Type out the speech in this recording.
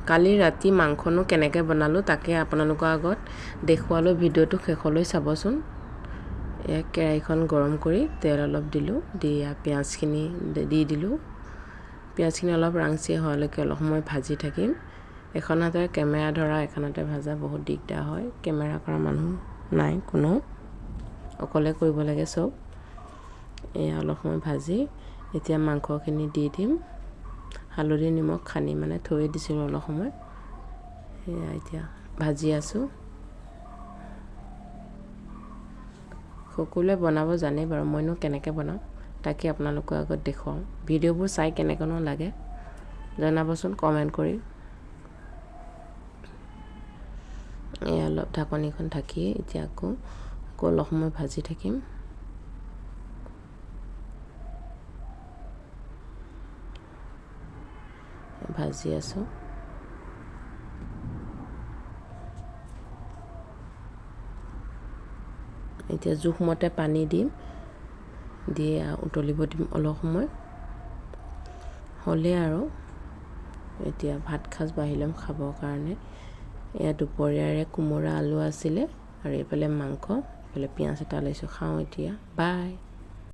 কালি ৰাতি মাংসনো কেনেকৈ বনালোঁ তাকে আপোনালোকৰ আগত দেখুৱালোঁ। ভিডিঅ'টো শেষলৈ চাবচোন। এয়া কেৰাহীখন গৰম কৰি তেল অলপ দিলোঁ, দি পিঁয়াজখিনি দি দিলোঁ। পিঁয়াজখিনি অলপ ৰাংচি হোৱালৈকে অলপ সময় ভাজি থাকিম। এখন হাতেৰে কেমেৰা ধৰা, এখন হাতে ভাজা বহুত দিগদাৰ হয়। কেমেৰা কৰা মানুহ নাই কোনো, অকলে কৰিব লাগে চব। এয়া অলপ সময় ভাজি এতিয়া মাংসখিনি দি দিম। হালধি নিমখ সানি মানে থৈ দিছিলোঁ অলপ সময়। সেয়া এতিয়া ভাজি আছোঁ। সকলোৱে বনাব জানে বাৰু, মইনো কেনেকৈ বনাওঁ তাকে আপোনালোকৰ আগত দেখুৱাওঁ। ভিডিঅ'বোৰ চাই কেনেকুৱানো লাগে জনাবচোন কমেণ্ট কৰি। এয়া অলপ ঢাকনিখন ঢাকি এতিয়া আকৌ অলপ সময় ভাজি থাকিম। ভাজি আছোঁ। এতিয়া জোখমতে পানী দিম, দি উতলিব দিম অলপ সময়। হ'লেই আৰু এতিয়া ভাত সাজ বাঢ়ি ল'ম খাবৰ কাৰণে। এয়া দুপৰীয়াৰে কোমোৰা আলু আছিলে আৰু এইফালে মাংস, এইফালে পিঁয়াজ এটা লৈছোঁ। খাওঁ এতিয়া, বাই।